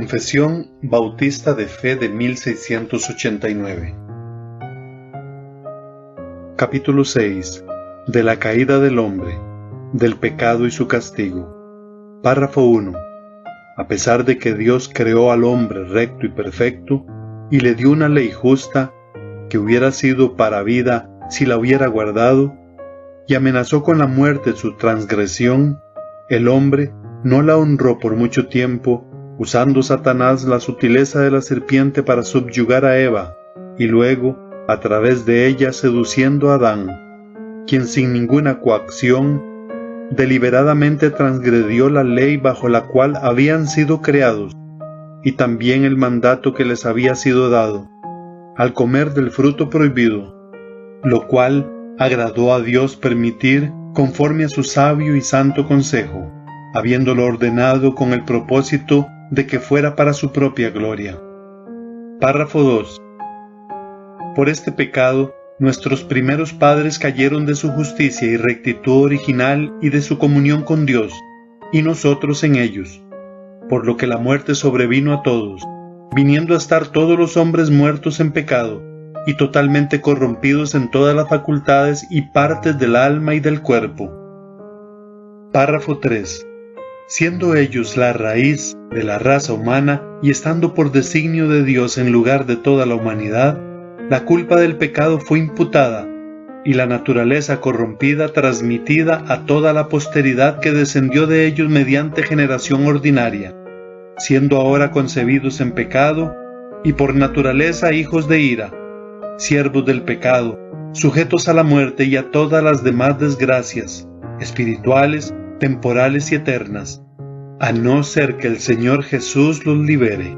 Confesión Bautista de Fe de 1689. Capítulo 6. De la caída del hombre, del pecado y su castigo. Párrafo 1. A pesar de que Dios creó al hombre recto y perfecto, y le dio una ley justa, que hubiera sido para vida si la hubiera guardado, y amenazó con la muerte su transgresión, el hombre no la honró por mucho tiempo, usando Satanás la sutileza de la serpiente para subyugar a Eva, y luego, a través de ella, seduciendo a Adán, quien sin ninguna coacción, deliberadamente transgredió la ley bajo la cual habían sido creados, y también el mandato que les había sido dado, al comer del fruto prohibido, lo cual agradó a Dios permitir conforme a su sabio y santo consejo, habiéndolo ordenado con el propósito de que fuera para su propia gloria. Párrafo 2. Por este pecado, nuestros primeros padres cayeron de su justicia y rectitud original y de su comunión con Dios, y nosotros en ellos, por lo que la muerte sobrevino a todos, viniendo a estar todos los hombres muertos en pecado, y totalmente corrompidos en todas las facultades y partes del alma y del cuerpo. Párrafo 3. Siendo ellos la raíz de la raza humana y estando por designio de Dios en lugar de toda la humanidad, la culpa del pecado fue imputada, y la naturaleza corrompida transmitida a toda la posteridad que descendió de ellos mediante generación ordinaria, siendo ahora concebidos en pecado, y por naturaleza hijos de ira, siervos del pecado, sujetos a la muerte y a todas las demás desgracias, espirituales, temporales y eternas, a no ser que el Señor Jesús los libere.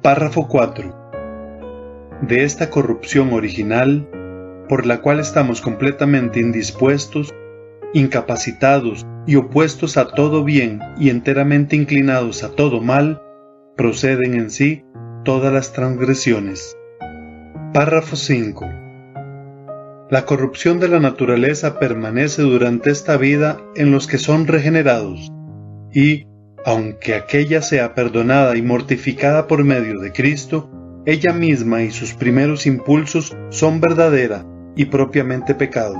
Párrafo 4. De esta corrupción original, por la cual estamos completamente indispuestos, incapacitados y opuestos a todo bien y enteramente inclinados a todo mal, proceden en sí todas las transgresiones. Párrafo 5. La corrupción de la naturaleza permanece durante esta vida en los que son regenerados, y, aunque aquella sea perdonada y mortificada por medio de Cristo, ella misma y sus primeros impulsos son verdadera y propiamente pecado.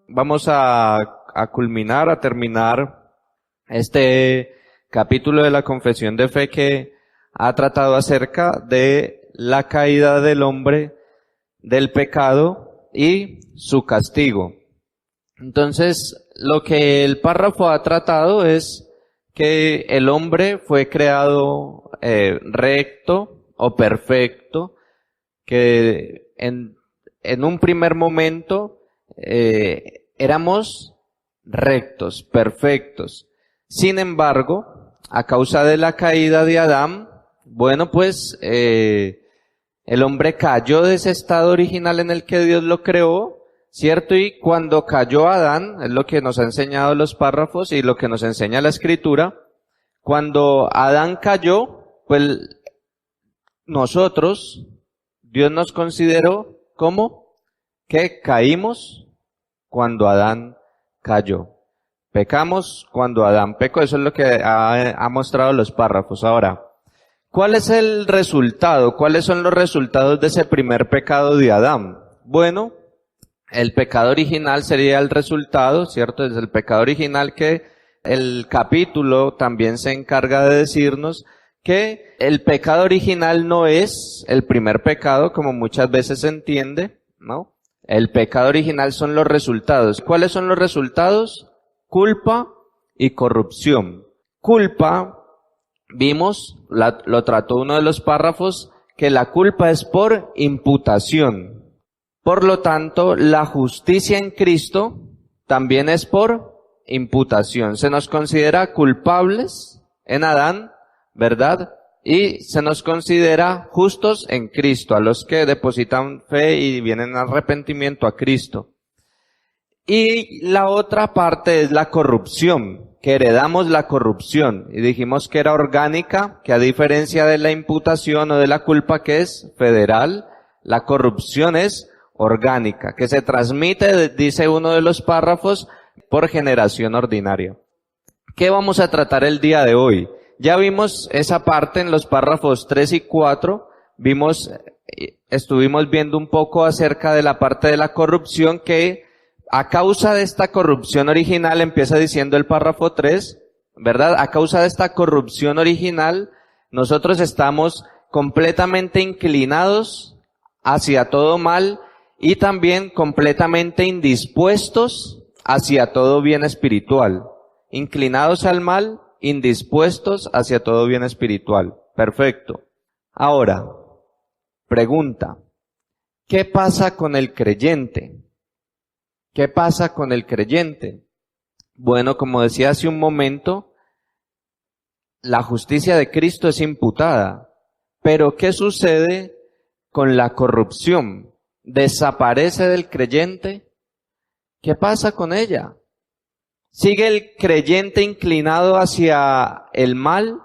Vamos a culminar, a terminar este capítulo de la Confesión de Fe que ha tratado acerca de la caída del hombre, del pecado y su castigo. Entonces, lo que el párrafo ha tratado es que el hombre fue creado recto o perfecto, que en un primer momento éramos rectos, perfectos. Sin embargo, a causa de la caída de Adán, bueno, pues el hombre cayó de ese estado original en el que Dios lo creó, ¿cierto? Y cuando cayó Adán, es lo que nos ha enseñado los párrafos y lo que nos enseña la Escritura, cuando Adán cayó, pues nosotros, Dios nos consideró como que caímos cuando Adán cayó. Pecamos cuando Adán pecó. Eso es lo que ha mostrado los párrafos. Ahora, ¿cuál es el resultado? ¿Cuáles son los resultados de ese primer pecado de Adán? Bueno, el pecado original sería el resultado, ¿cierto? Es el pecado original que el capítulo también se encarga de decirnos que el pecado original no es el primer pecado, como muchas veces se entiende, ¿no? El pecado original son los resultados. ¿Cuáles son los resultados? Culpa y corrupción. Culpa, vimos, lo trató uno de los párrafos, que la culpa es por imputación. Por lo tanto, la justicia en Cristo también es por imputación. Se nos considera culpables en Adán, ¿verdad? Y se nos considera justos en Cristo, a los que depositan fe y vienen a arrepentimiento a Cristo. Y la otra parte es la corrupción, que heredamos la corrupción. Y dijimos que era orgánica, que a diferencia de la imputación o de la culpa que es federal, la corrupción es orgánica, que se transmite, dice uno de los párrafos, por generación ordinaria. ¿Qué vamos a tratar el día de hoy? Ya vimos esa parte en los párrafos 3 y 4, estuvimos viendo un poco acerca de la parte de la corrupción que a causa de esta corrupción original, empieza diciendo el párrafo 3, ¿verdad? A causa de esta corrupción original, nosotros estamos completamente inclinados hacia todo mal y también completamente indispuestos hacia todo bien espiritual. Inclinados al mal, indispuestos hacia todo bien espiritual. Perfecto. Ahora, pregunta, ¿qué pasa con el creyente? ¿Qué pasa con el creyente? Bueno, como decía hace un momento, la justicia de Cristo es imputada. Pero ¿qué sucede con la corrupción? ¿Desaparece del creyente? ¿Qué pasa con ella? ¿Sigue el creyente inclinado hacia el mal?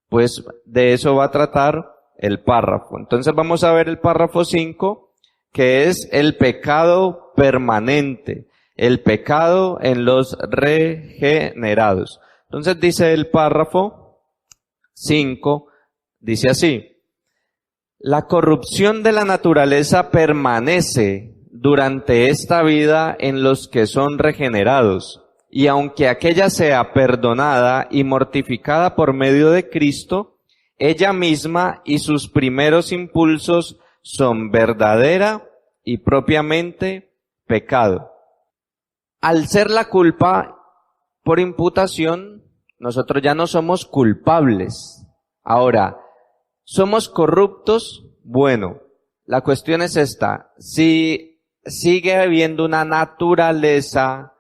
Pues de eso va a tratar el párrafo. Entonces vamos a ver el párrafo 5, que es el pecado permanente, el pecado en los regenerados. Entonces dice el párrafo 5, dice así: la corrupción de la naturaleza permanece durante esta vida en los que son regenerados, y aunque aquella sea perdonada y mortificada por medio de Cristo, ella misma y sus primeros impulsos son verdadera y propiamente pecado. Al ser la culpa por imputación, nosotros ya no somos culpables. Ahora, ¿somos corruptos? Bueno, la cuestión es esta: si sigue habiendo una naturaleza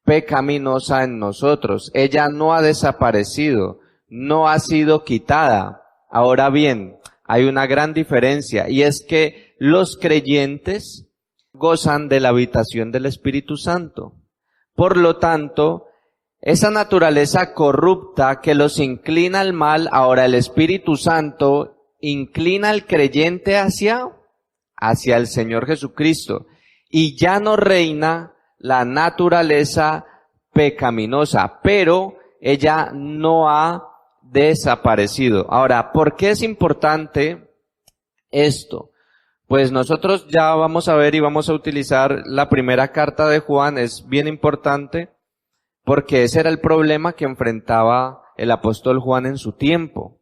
pecaminosa en nosotros, ella no ha desaparecido, no ha sido quitada. Ahora bien, hay una gran diferencia, y es que los creyentes gozan de la habitación del Espíritu Santo. Por lo tanto, esa naturaleza corrupta que los inclina al mal, ahora el Espíritu Santo inclina al creyente hacia el Señor Jesucristo. Y ya no reina la naturaleza pecaminosa, pero ella no ha desaparecido. Ahora, ¿por qué es importante esto? Pues nosotros ya vamos a ver y vamos a utilizar la primera carta de Juan. Es bien importante porque ese era el problema que enfrentaba el apóstol Juan en su tiempo.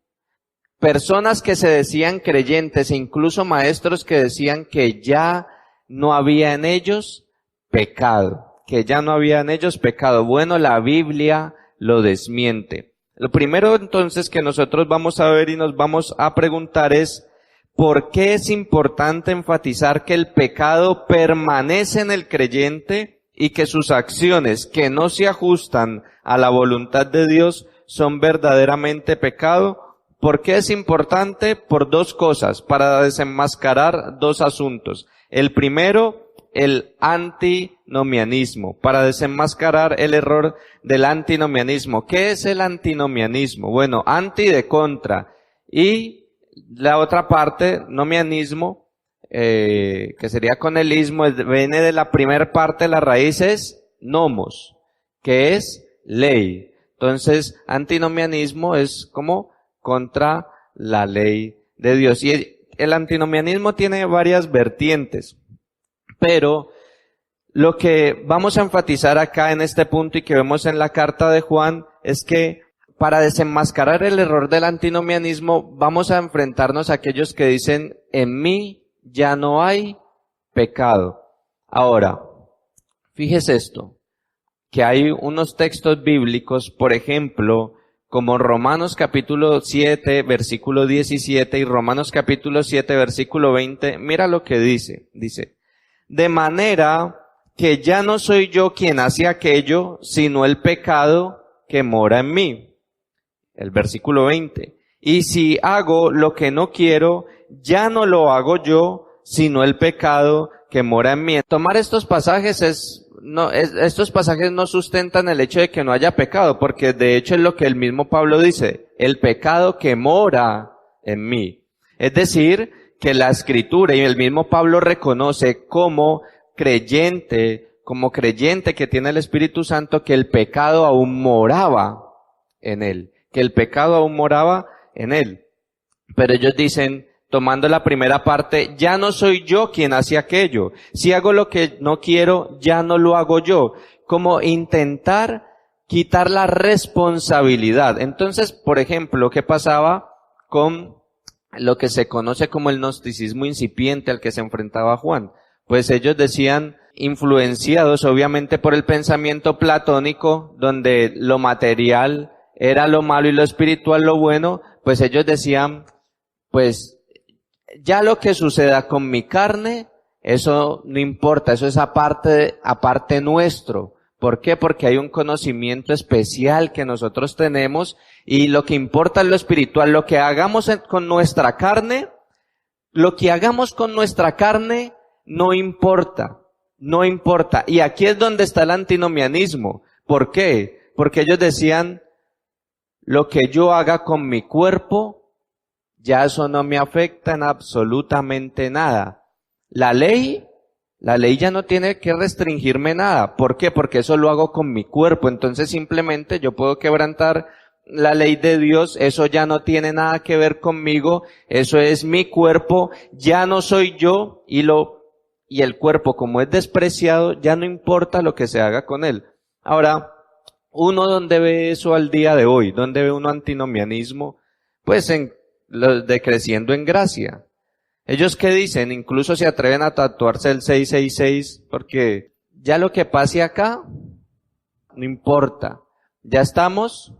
Personas que se decían creyentes e incluso maestros que decían que ya no había en ellos pecado, que ya no había en ellos pecado. Bueno, la Biblia lo desmiente. Lo primero entonces que nosotros vamos a ver y nos vamos a preguntar es: ¿por qué es importante enfatizar que el pecado permanece en el creyente y que sus acciones que no se ajustan a la voluntad de Dios son verdaderamente pecado? ¿Por qué es importante? Por dos cosas, para desenmascarar dos asuntos. El primero, el antinomianismo, para desenmascarar el error del antinomianismo. ¿Qué es el antinomianismo? Bueno, anti de contra, y la otra parte, nomianismo, que sería con el ismo, viene de la primera parte, la raíz es nomos, que es ley. Entonces, antinomianismo es como contra la ley de Dios. Y el antinomianismo tiene varias vertientes, pero lo que vamos a enfatizar acá en este punto y que vemos en la carta de Juan es que para desenmascarar el error del antinomianismo vamos a enfrentarnos a aquellos que dicen: en mí ya no hay pecado. Ahora, fíjese esto, que hay unos textos bíblicos, por ejemplo, como Romanos capítulo 7, versículo 17 y Romanos capítulo 7, versículo 20, mira lo que dice. Dice: de manera que ya no soy yo quien hace aquello, sino el pecado que mora en mí. El versículo 20. Y si hago lo que no quiero, ya no lo hago yo, sino el pecado que mora en mí. Tomar estos pasajes es no, estos pasajes no sustentan el hecho de que no haya pecado, porque de hecho es lo que el mismo Pablo dice, el pecado que mora en mí. Es decir, que la Escritura y el mismo Pablo reconoce como creyente que tiene el Espíritu Santo, que el pecado aún moraba en él, que el pecado aún moraba en él. Pero ellos dicen, tomando la primera parte, ya no soy yo quien hace aquello. Si hago lo que no quiero, ya no lo hago yo. Como intentar quitar la responsabilidad. Entonces, por ejemplo, ¿qué pasaba con lo que se conoce como el gnosticismo incipiente al que se enfrentaba Juan? Pues ellos decían, influenciados obviamente por el pensamiento platónico, donde lo material era lo malo y lo espiritual lo bueno, pues ellos decían, pues ya lo que suceda con mi carne, eso no importa, eso es aparte nuestro. ¿Por qué? Porque hay un conocimiento especial que nosotros tenemos y lo que importa es lo espiritual. Lo que hagamos con nuestra carne, no importa. No importa. Y aquí es donde está el antinomianismo. ¿Por qué? Porque ellos decían, lo que yo haga con mi cuerpo, ya eso no me afecta en absolutamente nada. La ley ya no tiene que restringirme nada. ¿Por qué? Porque eso lo hago con mi cuerpo. Entonces simplemente yo puedo quebrantar la ley de Dios, eso ya no tiene nada que ver conmigo, eso es mi cuerpo, ya no soy yo, y el cuerpo, como es despreciado, ya no importa lo que se haga con él. Ahora, ¿uno dónde ve eso al día de hoy? ¿Dónde ve uno antinomianismo? Pues en los de Creciendo en Gracia. ¿Ellos qué dicen? Incluso se atreven a tatuarse el 666, porque ya lo que pase acá, no importa. Ya estamos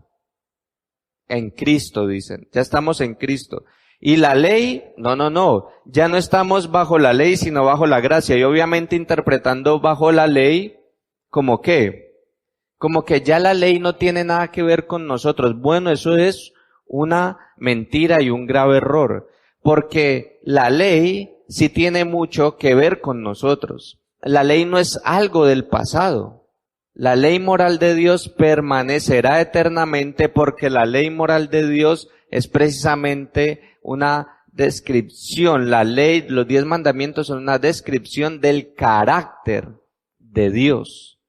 en Cristo, dicen. Ya estamos en Cristo. Y la ley, no. Ya no estamos bajo la ley, sino bajo la gracia. Y obviamente interpretando bajo la ley, ¿como qué? Como que ya la ley no tiene nada que ver con nosotros. Bueno, eso es una mentira y un grave error. Porque la ley sí tiene mucho que ver con nosotros. La ley no es algo del pasado. La ley moral de Dios permanecerá eternamente porque la ley moral de Dios es precisamente una descripción. La ley, los 10 mandamientos son una descripción del carácter de Dios.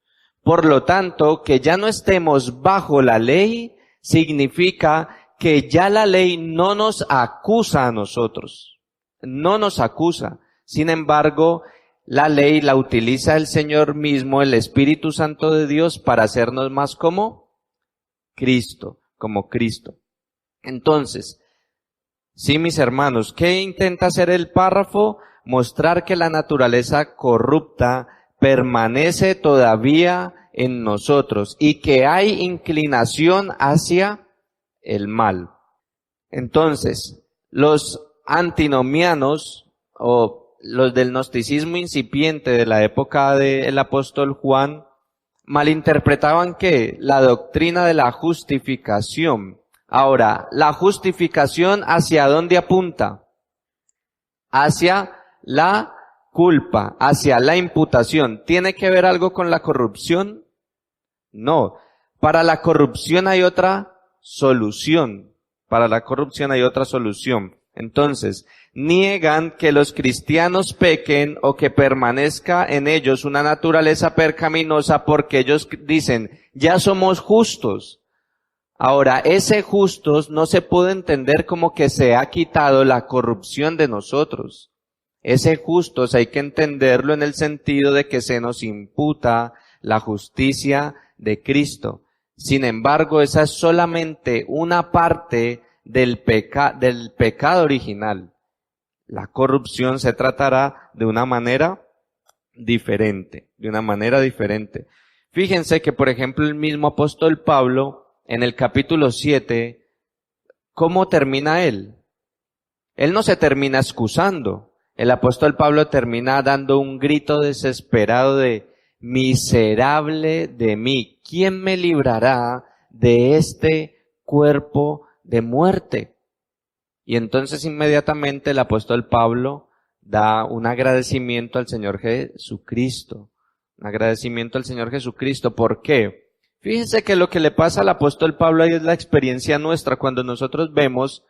Por lo tanto, que ya no estemos bajo la ley significa que ya la ley no nos acusa a nosotros. No nos acusa. Sin embargo, la ley la utiliza el Señor mismo, el Espíritu Santo de Dios, para hacernos más como Cristo. Entonces, sí, mis hermanos, ¿qué intenta hacer el párrafo? Mostrar que la naturaleza corrupta permanece todavía en nosotros y que hay inclinación hacia el mal. Entonces, los antinomianos o los del gnosticismo incipiente de la época del apóstol Juan malinterpretaban ¿qué? La doctrina de la justificación. Ahora, la justificación ¿hacia dónde apunta? Hacia la culpa, hacia la imputación. ¿Tiene que ver algo con la corrupción? No. Para la corrupción hay otra solución. Entonces, niegan que los cristianos pequen o que permanezca en ellos una naturaleza pecaminosa porque ellos dicen, ya somos justos. Ahora, ese justos no se puede entender como que se ha quitado la corrupción de nosotros. Ese justos hay que entenderlo en el sentido de que se nos imputa la justicia de Cristo. Sin embargo, esa es solamente una parte del pecado original. La corrupción se tratará de una manera diferente. Fíjense que, por ejemplo, el mismo apóstol Pablo, en el capítulo 7, ¿cómo termina él? Él no se termina excusando. El apóstol Pablo termina dando un grito desesperado de miserable de mí. ¿Quién me librará de este cuerpo de muerte? Y entonces inmediatamente el apóstol Pablo da un agradecimiento al Señor Jesucristo. Agradecimiento al Señor Jesucristo. ¿Por qué? Fíjense que lo que le pasa al apóstol Pablo ahí es la experiencia nuestra, cuando nosotros vemos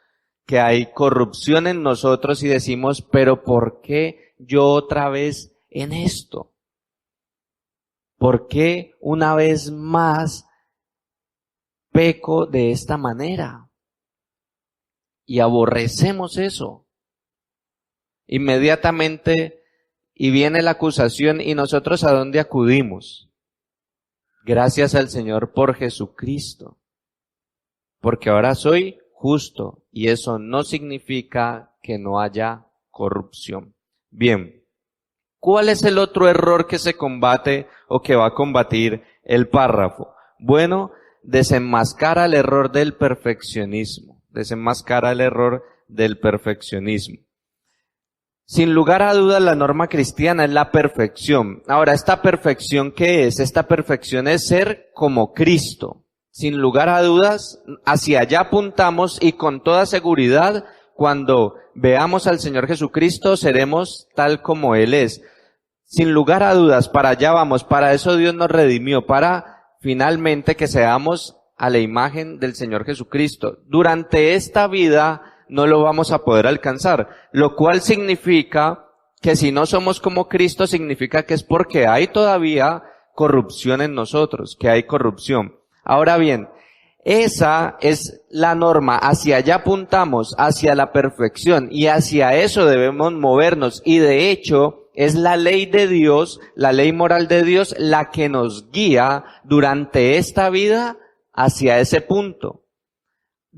que hay corrupción en nosotros y decimos, pero ¿por qué yo otra vez en esto? ¿Por qué una vez más peco de esta manera? Y aborrecemos eso. Inmediatamente, y viene la acusación, ¿y nosotros a dónde acudimos? Gracias al Señor por Jesucristo, porque ahora soy justo, y eso no significa que no haya corrupción. Bien, ¿cuál es el otro error que se combate o que va a combatir el párrafo? Bueno, desenmascara el error del perfeccionismo. Desenmascara el error del perfeccionismo. Sin lugar a dudas, la norma cristiana es la perfección. Ahora, ¿esta perfección qué es? Esta perfección es ser como Cristo. Sin lugar a dudas, hacia allá apuntamos y con toda seguridad, cuando veamos al Señor Jesucristo, seremos tal como Él es. Sin lugar a dudas, para allá vamos. Para eso Dios nos redimió, para finalmente que seamos a la imagen del Señor Jesucristo. Durante esta vida no lo vamos a poder alcanzar, lo cual significa que si no somos como Cristo, significa que es porque hay todavía corrupción en nosotros, que hay corrupción. Ahora bien, esa es la norma, hacia allá apuntamos, hacia la perfección, y hacia eso debemos movernos, y de hecho es la ley de Dios, la ley moral de Dios, la que nos guía durante esta vida hacia ese punto.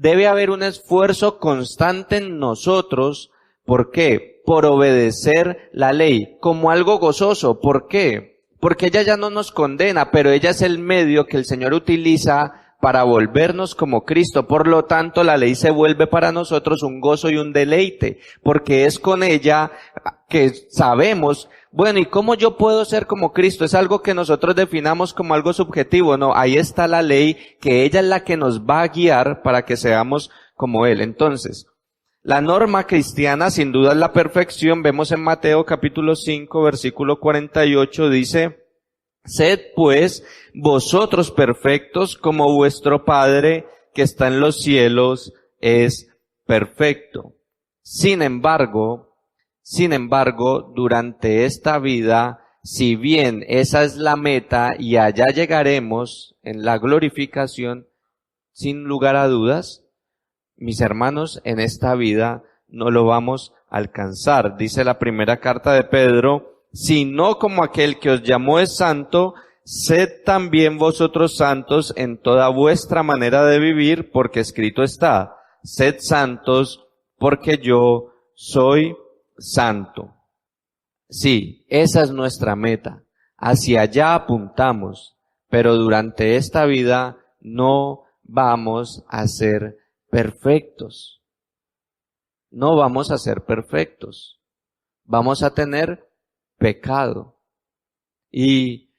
Debe haber un esfuerzo constante en nosotros. ¿Por qué? Por obedecer la ley como algo gozoso. ¿Por qué? Porque ella ya no nos condena, pero ella es el medio que el Señor utiliza para volvernos como Cristo. Por lo tanto, la ley se vuelve para nosotros un gozo y un deleite, porque es con ella que sabemos, bueno, ¿y cómo yo puedo ser como Cristo? Es algo que nosotros definamos como algo subjetivo. No, ahí está la ley, que ella es la que nos va a guiar para que seamos como Él. Entonces, la norma cristiana sin duda es la perfección. Vemos en Mateo capítulo 5, versículo 48, dice, sed pues vosotros perfectos como vuestro Padre que está en los cielos es perfecto. Sin embargo, durante esta vida, si bien esa es la meta y allá llegaremos en la glorificación, sin lugar a dudas, mis hermanos, en esta vida no lo vamos a alcanzar. Dice la primera carta de Pedro, sino como aquel que os llamó es santo, sed también vosotros santos en toda vuestra manera de vivir, porque escrito está, sed santos porque yo soy santo. Sí, esa es nuestra meta. Hacia allá apuntamos, pero durante esta vida no vamos a ser perfectos. No vamos a ser perfectos. Vamos a tener pecado. Y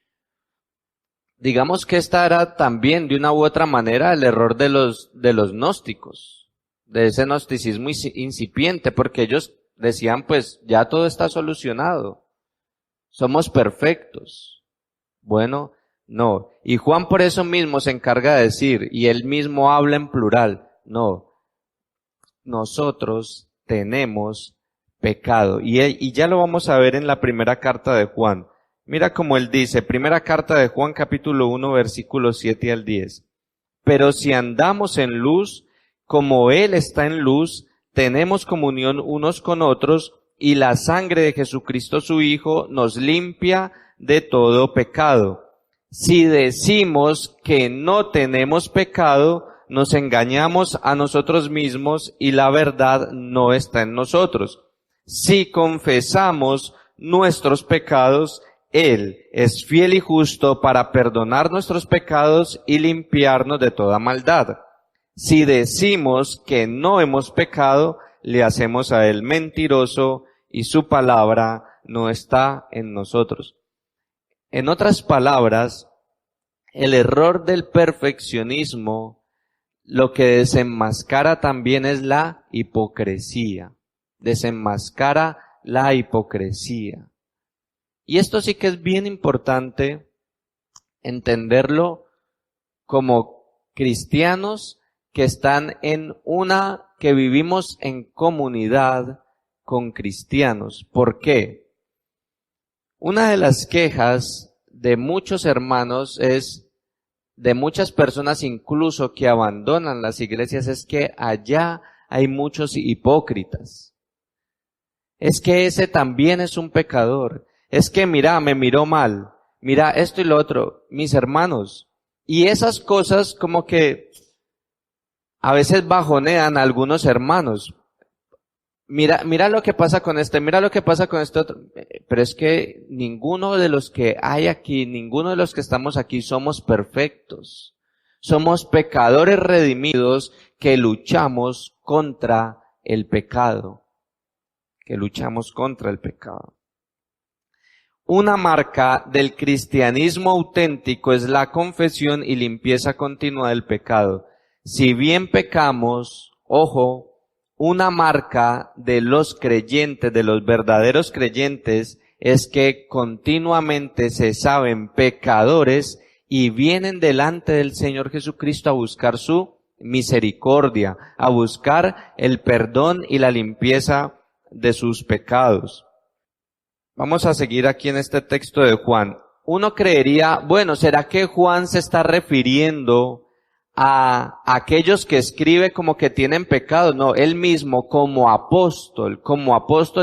digamos que esta era también de una u otra manera el error de los gnósticos, de ese gnosticismo incipiente, porque ellos decían, pues ya todo está solucionado, somos perfectos. Bueno, no. Y Juan por eso mismo se encarga de decir, y él mismo habla en plural, no, nosotros tenemos pecado. Y ya lo vamos a ver en la primera carta de Juan. Mira cómo él dice, primera carta de Juan capítulo 1 versículos 7 al 10. Pero si andamos en luz, como Él está en luz, tenemos comunión unos con otros, y la sangre de Jesucristo su Hijo nos limpia de todo pecado. Si decimos que no tenemos pecado, nos engañamos a nosotros mismos y la verdad no está en nosotros. Si confesamos nuestros pecados, Él es fiel y justo para perdonar nuestros pecados y limpiarnos de toda maldad. Si decimos que no hemos pecado, le hacemos a Él mentiroso y su palabra no está en nosotros. En otras palabras, el error del perfeccionismo lo que desenmascara también es la hipocresía. Desenmascara la hipocresía. Y esto sí que es bien importante entenderlo como cristianos que están que vivimos en comunidad con cristianos. ¿Por qué? Una de las quejas de muchos hermanos de muchas personas incluso que abandonan las iglesias, es que allá hay muchos hipócritas. Es que ese también es un pecador. Es que mira, me miró mal. Mira esto y lo otro. Mis hermanos. Y esas cosas como que a veces bajonean a algunos hermanos. Mira lo que pasa con este, mira lo que pasa con este otro. Pero es que ninguno de los que hay aquí, ninguno de los que estamos aquí somos perfectos. Somos pecadores redimidos que luchamos contra el pecado. Una marca del cristianismo auténtico es la confesión y limpieza continua del pecado. Si bien pecamos, ojo, una marca de los creyentes, de los verdaderos creyentes, es que continuamente se saben pecadores y vienen delante del Señor Jesucristo a buscar su misericordia, a buscar el perdón y la limpieza de sus pecados. Vamos a seguir aquí en este texto de Juan. Uno creería, bueno, ¿será que Juan se está refiriendo a aquellos que escribe como que tienen pecado? No, él mismo como apóstol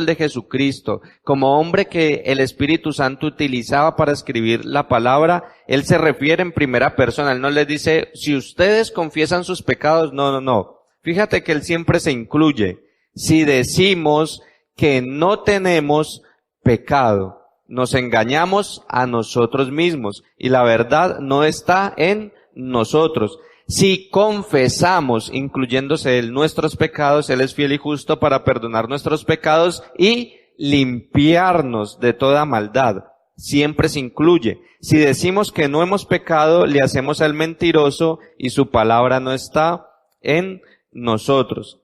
de Jesucristo, como hombre que el Espíritu Santo utilizaba para escribir la palabra, él se refiere en primera persona. Él no les dice, si ustedes confiesan sus pecados, no. Fíjate que él siempre se incluye. Si decimos que no tenemos pecado, nos engañamos a nosotros mismos y la verdad no está en nosotros. Si confesamos, incluyéndose él, nuestros pecados, él es fiel y justo para perdonar nuestros pecados y limpiarnos de toda maldad. Siempre se incluye. Si decimos que no hemos pecado, le hacemos al mentiroso y su palabra no está en nosotros.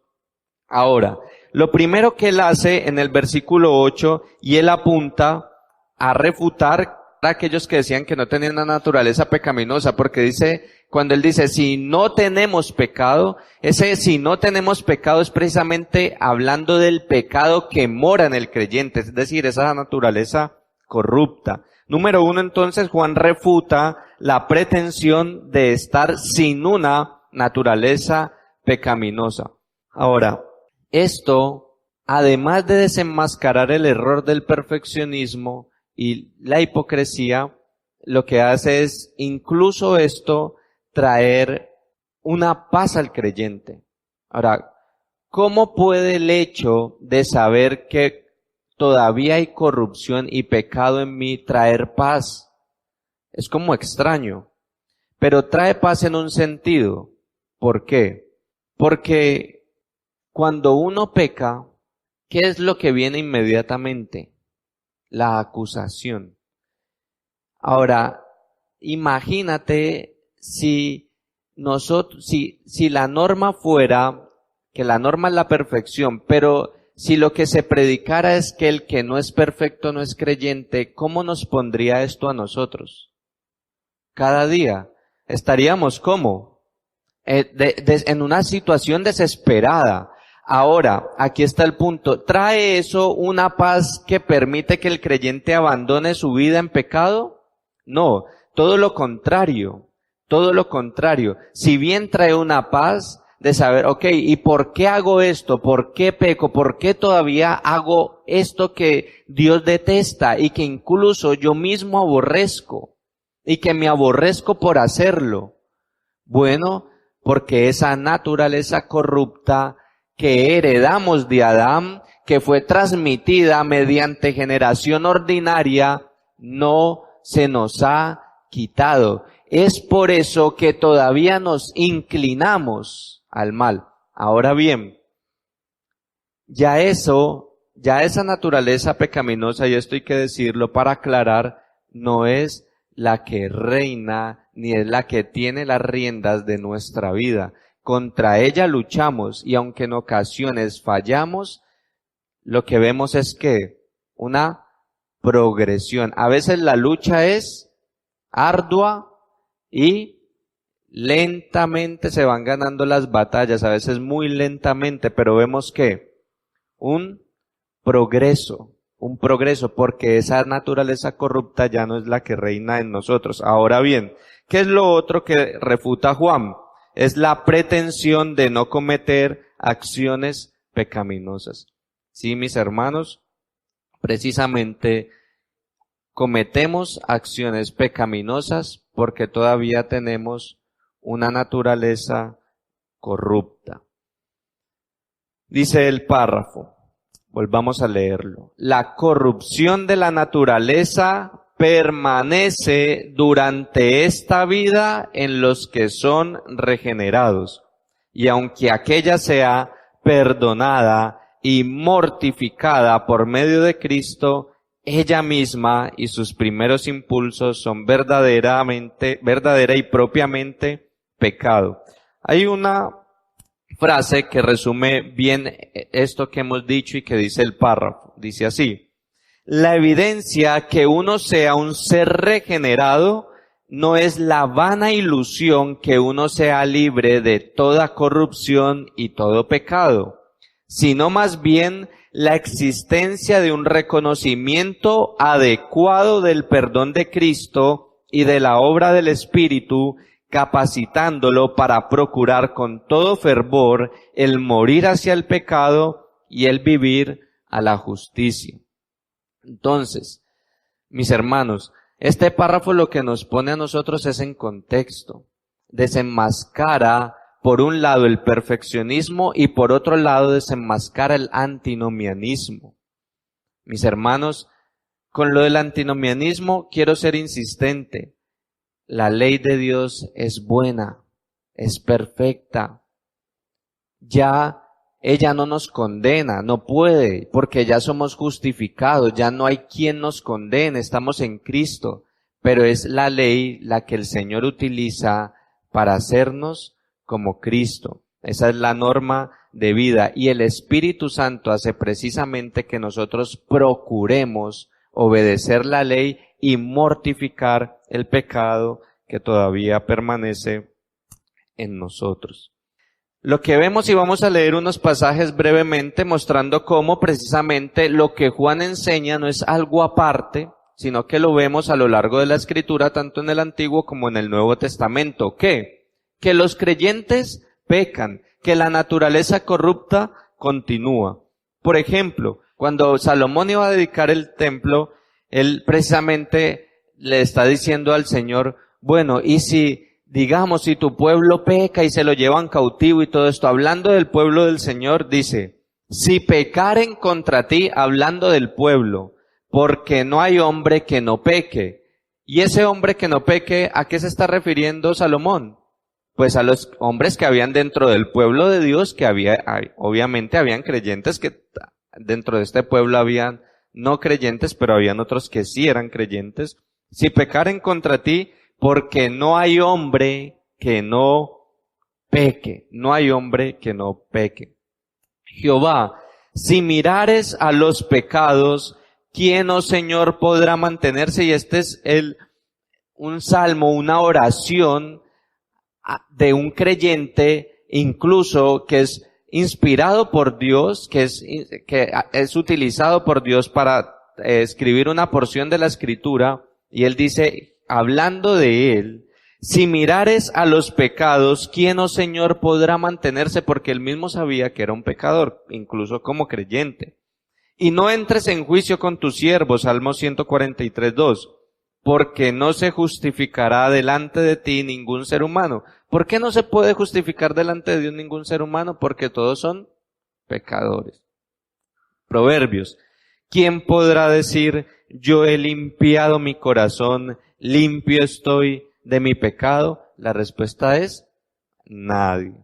Ahora, lo primero que él hace en el versículo 8, y él apunta a refutar a aquellos que decían que no tenían una naturaleza pecaminosa, porque dice, cuando él dice, si no tenemos pecado, ese si no tenemos pecado es precisamente hablando del pecado que mora en el creyente, es decir, esa naturaleza corrupta. Número 1, entonces, Juan refuta la pretensión de estar sin una naturaleza pecaminosa. Ahora, esto, además de desenmascarar el error del perfeccionismo y la hipocresía, lo que hace es, incluso esto, traer una paz al creyente. Ahora, ¿cómo puede el hecho de saber que todavía hay corrupción y pecado en mí traer paz? Es como extraño, pero trae paz en un sentido. ¿Por qué? Porque cuando uno peca, ¿qué es lo que viene inmediatamente? La acusación. Ahora, imagínate si la norma fuera, que la norma es la perfección, pero si lo que se predicara es que el que no es perfecto no es creyente, ¿cómo nos pondría esto a nosotros? Cada día estaríamos ¿cómo? En una situación desesperada. Ahora, aquí está el punto. ¿Trae eso una paz que permite que el creyente abandone su vida en pecado? No, todo lo contrario. Si bien trae una paz de saber, ¿y por qué hago esto? ¿Por qué peco? ¿Por qué todavía hago esto que Dios detesta y que incluso yo mismo aborrezco? Y que me aborrezco por hacerlo. Bueno, porque esa naturaleza corrupta que heredamos de Adán, que fue transmitida mediante generación ordinaria, no se nos ha quitado. Es por eso que todavía nos inclinamos al mal. Ahora bien, ya esa naturaleza pecaminosa, y esto hay que decirlo para aclarar, no es la que reina ni es la que tiene las riendas de nuestra vida. Contra ella luchamos y aunque en ocasiones fallamos, lo que vemos es que una progresión. A veces la lucha es ardua y lentamente se van ganando las batallas, a veces muy lentamente, pero vemos que un progreso, porque esa naturaleza corrupta ya no es la que reina en nosotros. Ahora bien, ¿qué es lo otro que refuta Juan? Es la pretensión de no cometer acciones pecaminosas. Sí, mis hermanos, precisamente cometemos acciones pecaminosas porque todavía tenemos una naturaleza corrupta. Dice el párrafo, volvamos a leerlo. La corrupción de la naturaleza permanece durante esta vida en los que son regenerados, y aunque aquella sea perdonada y mortificada por medio de Cristo, ella misma y sus primeros impulsos son verdadera y propiamente pecado. Hay una frase que resume bien esto que hemos dicho y que dice el párrafo. Dice así: la evidencia que uno sea un ser regenerado no es la vana ilusión que uno sea libre de toda corrupción y todo pecado, sino más bien la existencia de un reconocimiento adecuado del perdón de Cristo y de la obra del Espíritu, capacitándolo para procurar con todo fervor el morir hacia el pecado y el vivir a la justicia. Entonces, mis hermanos, este párrafo lo que nos pone a nosotros es en contexto. Desenmascara, por un lado, el perfeccionismo y por otro lado, desenmascara el antinomianismo. Mis hermanos, con lo del antinomianismo quiero ser insistente. La ley de Dios es buena, es perfecta. Ya ella no nos condena, no puede, porque ya somos justificados, ya no hay quien nos condene, estamos en Cristo. Pero es la ley la que el Señor utiliza para hacernos como Cristo. Esa es la norma de vida, y el Espíritu Santo hace precisamente que nosotros procuremos obedecer la ley y mortificar el pecado que todavía permanece en nosotros. Lo que vemos, y vamos a leer unos pasajes brevemente mostrando cómo precisamente lo que Juan enseña no es algo aparte, sino que lo vemos a lo largo de la Escritura, tanto en el Antiguo como en el Nuevo Testamento. ¿Qué? Que los creyentes pecan, que la naturaleza corrupta continúa. Por ejemplo, cuando Salomón iba a dedicar el templo, él precisamente le está diciendo al Señor, bueno, y si, digamos, si tu pueblo peca y se lo llevan cautivo y todo esto, hablando del pueblo del Señor, dice, si pecaren contra ti, hablando del pueblo, porque no hay hombre que no peque. Y ese hombre que no peque, ¿a qué se está refiriendo Salomón? Pues a los hombres que habían dentro del pueblo de Dios, que obviamente habían creyentes, que dentro de este pueblo habían no creyentes, pero habían otros que sí eran creyentes. Si pecaren contra ti, porque no hay hombre que no peque, no hay hombre que no peque. Jehová, si mirares a los pecados, ¿quién, oh Señor, podrá mantenerse? Y este es un salmo, una oración de un creyente, incluso que es inspirado por Dios, que es utilizado por Dios para escribir una porción de la Escritura, y él dice, hablando de él, si mirares a los pecados, ¿quién, oh Señor, podrá mantenerse? Porque él mismo sabía que era un pecador, incluso como creyente. Y no entres en juicio con tu siervo, Salmo 143:2. Porque no se justificará delante de ti ningún ser humano. ¿Por qué no se puede justificar delante de Dios ningún ser humano? Porque todos son pecadores. Proverbios. ¿Quién podrá decir, yo he limpiado mi corazón, limpio estoy de mi pecado? La respuesta es, nadie.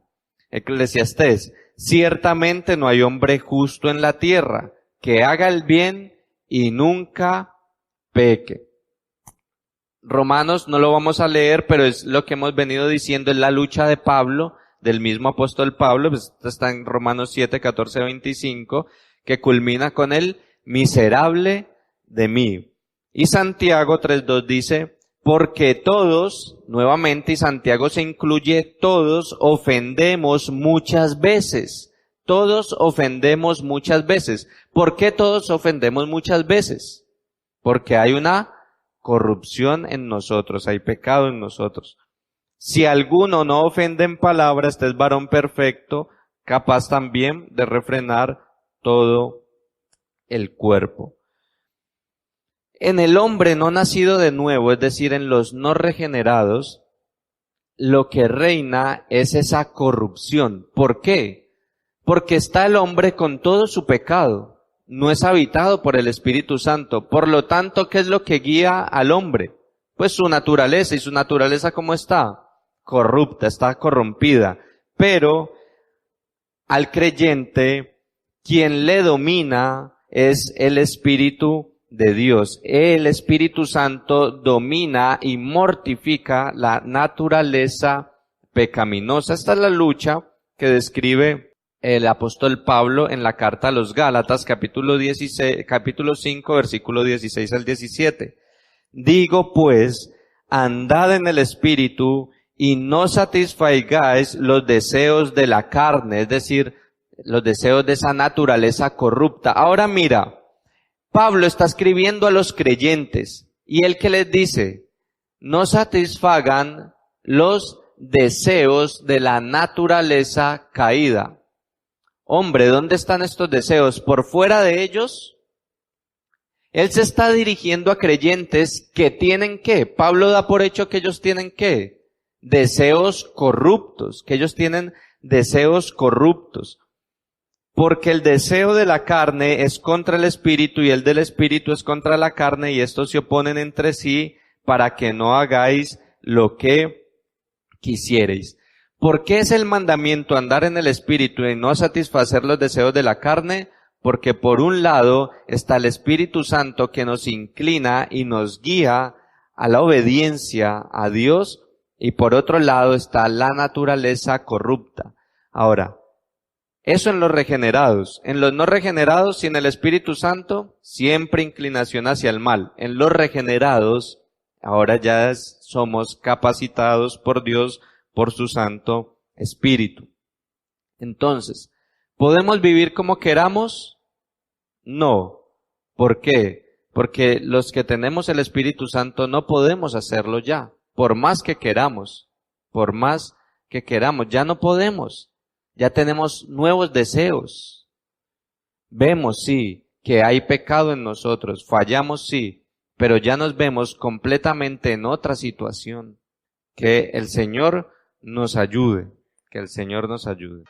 Eclesiastés. Ciertamente no hay hombre justo en la tierra, que haga el bien y nunca peque. Romanos no lo vamos a leer, pero es lo que hemos venido diciendo, es la lucha de Pablo, del mismo apóstol Pablo, pues está en Romanos 7, 14, 25, que culmina con el miserable de mí. Y Santiago 3:2 dice, porque todos, nuevamente, y Santiago se incluye, todos ofendemos muchas veces. Todos ofendemos muchas veces. ¿Por qué todos ofendemos muchas veces? Porque hay una corrupción en nosotros, hay pecado en nosotros. Si alguno no ofende en palabra, este es varón perfecto, capaz también de refrenar todo el cuerpo. En el hombre no nacido de nuevo, es decir, en los no regenerados, lo que reina es esa corrupción. ¿Por qué? Porque está el hombre con todo su pecado, no es habitado por el Espíritu Santo. Por lo tanto, ¿qué es lo que guía al hombre? Pues su naturaleza, y su naturaleza ¿cómo está? Corrupta, está corrompida. Pero al creyente, quien le domina es el Espíritu de Dios. El Espíritu Santo domina y mortifica la naturaleza pecaminosa. Esta es la lucha que describe el apóstol Pablo en la carta a los Gálatas, capítulo 5, versículo 16 al 17. Digo pues, andad en el Espíritu y no satisfagáis los deseos de la carne, es decir, los deseos de esa naturaleza corrupta. Ahora mira, Pablo está escribiendo a los creyentes y él que les dice, no satisfagan los deseos de la naturaleza caída. Hombre, ¿dónde están estos deseos? ¿Por fuera de ellos? Él se está dirigiendo a creyentes que tienen ¿qué? Pablo da por hecho que ellos tienen ¿qué? Deseos corruptos, que ellos tienen deseos corruptos. Porque el deseo de la carne es contra el espíritu y el del espíritu es contra la carne y estos se oponen entre sí para que no hagáis lo que quisierais. ¿Por qué es el mandamiento andar en el espíritu y no satisfacer los deseos de la carne? Porque por un lado está el Espíritu Santo que nos inclina y nos guía a la obediencia a Dios y por otro lado está la naturaleza corrupta. Ahora, eso en los regenerados. En los no regenerados, sin el Espíritu Santo, siempre inclinación hacia el mal. En los regenerados, ahora ya somos capacitados por Dios, por su Santo Espíritu. Entonces, ¿podemos vivir como queramos? No. ¿Por qué? Porque los que tenemos el Espíritu Santo no podemos hacerlo ya. Por más que queramos, ya no podemos. Ya tenemos nuevos deseos. Vemos, sí, que hay pecado en nosotros, fallamos, sí, pero ya nos vemos completamente en otra situación. Que el Señor nos ayude, que el Señor nos ayude.